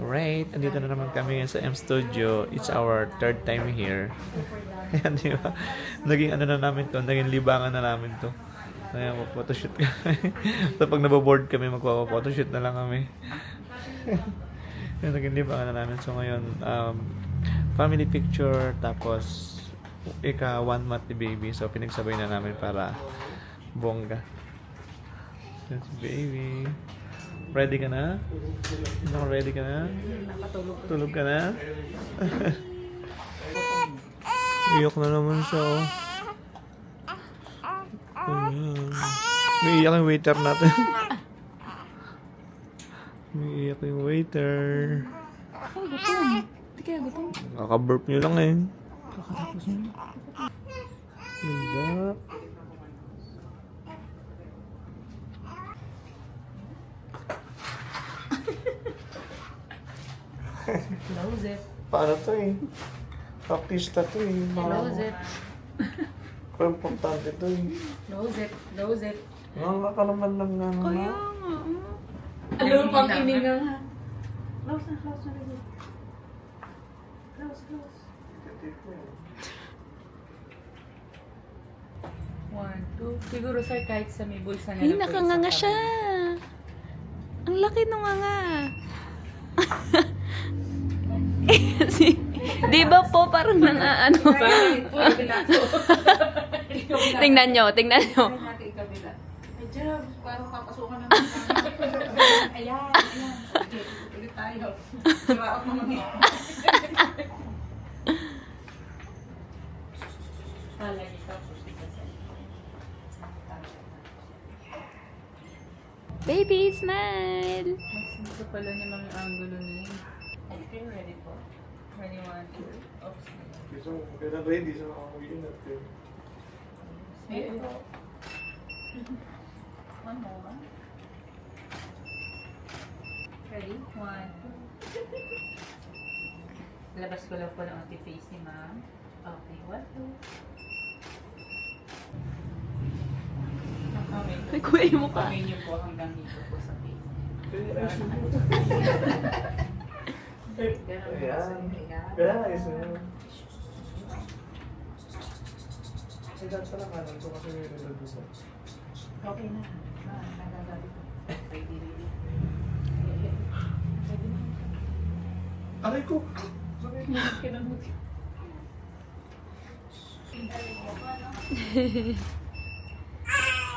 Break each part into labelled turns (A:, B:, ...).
A: Alright, andito na naman kami ngayon sa M Studio. It's our third time here. Ayan, di ba? Naging ano na namin to, naging libangan na namin to. Kaya mag-photoshoot kami. So pag naboboard kami, magpapa-photoshoot na lang kami. Yan, naging libangan na namin. So ngayon, family picture, tapos ika 1 month ni baby. So pinagsabay na namin para bongga. That's baby. Ready ka na? No, ready ka na? Tulog ka na? Iyak na naman siya, oh. Ayan. May iyak yung waiter natin. May iyak yung waiter.
B: Oh, gutom. Hindi kaya gutom.
A: Kaka-burp nyo lang eh. Kakatapos nyo. Ganda.
B: Close it.
A: Paano to eh? Practice to eh.
B: Close it.
A: Kaya importante to eh.
B: Close it. Close it.
A: Nga ka naman lang nga naman.
B: Kaya nga. Alam pang iningang ha. Close na, close na. Close, close. 1, 2. Siguro sir kahit sa may bulsa na.
C: Ay, nakanganga siya. Ang laki nung nga. Di ba po parang ano? Tingnan nyo, tingnan nyo.
B: Ay, Jobs, parang papasukan naman. Ayan, ayan. Okay, ulit tayo. Siraot naman eh.
C: Baby, smile!
B: Gusto pala niya mga angulo na yun. Okay, ready po. Ready, 1, 2. Oops.
A: Kaya ready sa makakawin natin.
B: Ready po. One more. Ready? 1, 2. Labas ko lang po ng anti-face ni ma'am. Okay, 1, 2.
C: Ay, kuya mo ka.
B: Kamay niyo po hanggang dito po sa face.
A: Kaya ayos na yun. Ay, dahil sa langanan ko kasi may nilagay.
B: Okay na. Nagagalit ko. Ready, ready. Ready na.
A: Aray ko!
B: Kinamuti.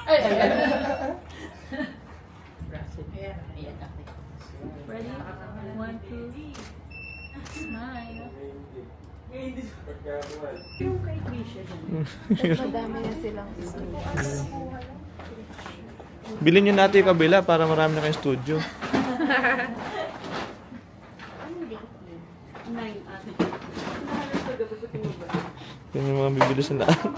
B: Ay, ay, ay. Ayan, ayan, okay. Ready? 1, 2. Smile. Yung kay Krisha dyan.
C: Madami na silang
A: Bilhin nyo natin yung kabila para marami na kayong studio. Yung mga bibili sa lahat.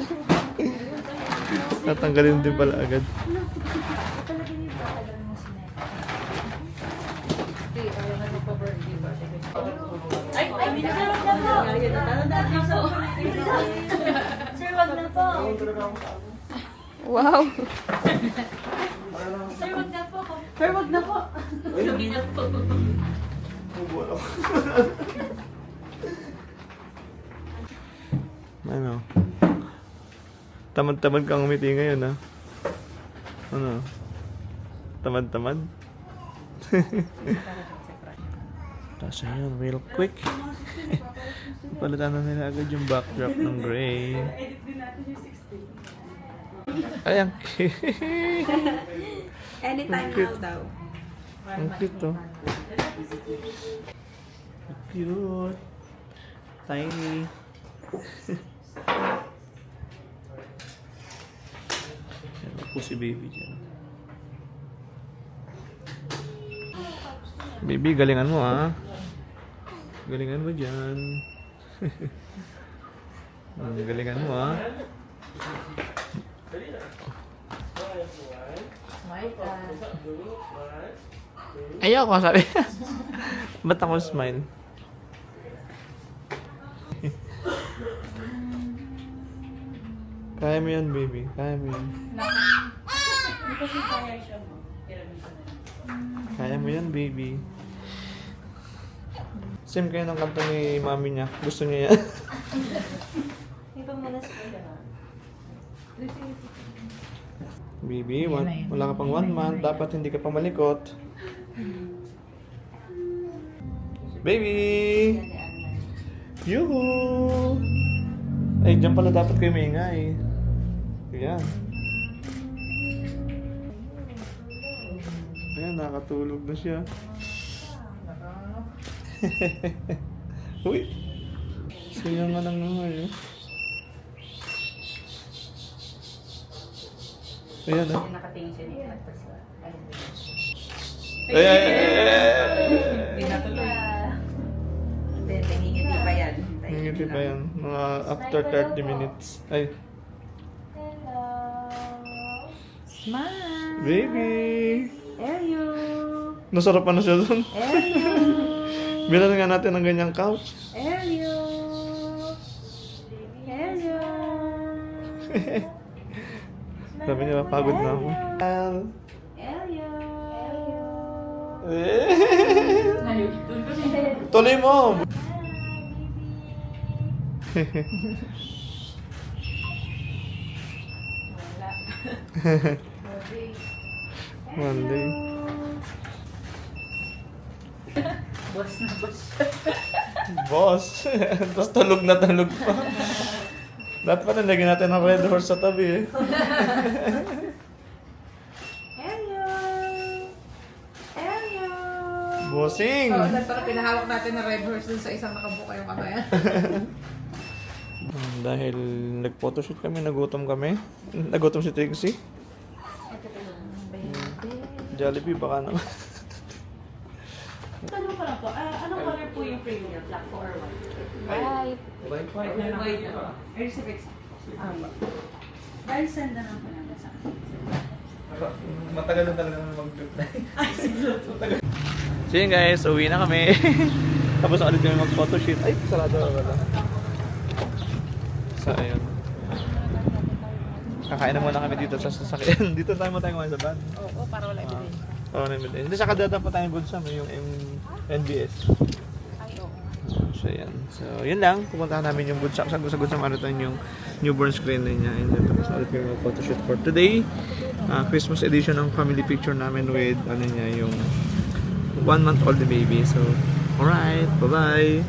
A: Tatanggalin din pala agad.
B: Ay, ay, minasarap na po. Sir, wag na po.
C: Wow!
B: Sir, wag na po. Sir, wag na po. Sabi na po.
A: Ano? Tamad-tamad kang umiti ngayon, ha? Ano? Tamad-tamad? Tapos ayan, real quick. Palitan na nila agad yung backdrop ng gray.
B: Edit din natin yung 16.
A: Ayan.
C: Anytime
A: Cute.
C: now daw.
A: Ang cute, to. Cute. Tiny. Ayan po si baby dyan. Baby, galingan mo, ha? Galingan mo dyan. Galingan mo, ha?
B: Smile ka.
A: Ayoko, sabi. Ba't ako smile? Kaya mo yan, baby. Kaya mo yan.
B: Hindi kasi kaya siya mo.
A: Kaya mo yan, baby. Same kayo ng kanta ni mami niya. Gusto niya yan.
C: Ito muna sa kanya.
A: Baby, wala ka pang 1 month. Dapat hindi ka pa malikot. Baby! Yuhu! Ay, dyan pala dapat kayo maingay. Ayan. Ayan, nakatulog na siya. Uy! Sayang nga lang naman eh. Ayan ah.
B: Nakatingin siya niya.
A: Ay, ay, ay, ay!
B: Pinatuloy. Then, nangingiti pa yan.
A: Ngiti pa yan. Mga after 30 minutes. Ay,
C: Smile!
A: baby!
C: Elio!
A: Nasarapan na siya dun.
C: Elio!
A: Bilan nga natin ang ganyang couch.
C: Elio! Elio!
A: Sabi niya, pagod na ako.
C: Elio!
A: Tuloy mo! One day.
B: Boss na boss.
A: Boss! Tapos tulog na tulog pa. Dapat pa nalagyan natin ng red horse sa tabi eh.
C: Elio! Elio!
A: Bossing!
B: Oo, dahil parang pinahawak natin na red horse dun sa isang nakabuka yung kamay.
A: Dahil nag-photoshoot kami, nagutom kami. Nagutom si Trixie. Jollibee baka naman.
B: Tanong ko lang po, anong color po yung frame niya? Black po or white?
C: White.
B: White na lang. White na. Ay, si Bex. Dahil send na lang po namin sa
A: Matagal na talaga mag-group na. So yun guys, uwi na kami. Tapos ulit kami mag-photoshoot. Ay, sarado na pala. So ayun. Kakain na muna kami dito sa sasakyan. Dito tayo mo tayo kumain sa van.
B: Oo, para wala ibigay.
A: Oo, na-ibigay. Hindi, saka dada pa tayong bulsa mo, yung NBS.
B: Ay, oo.
A: So yan. So yun lang. Pupuntahan namin yung bulsa. Sagot sa marathon yung newborn screener niya. And then tapos ulit kami mag-photoshoot for today. Christmas edition ng family picture namin with ano niya, yung 1 month old baby. So, alright. Bye-bye.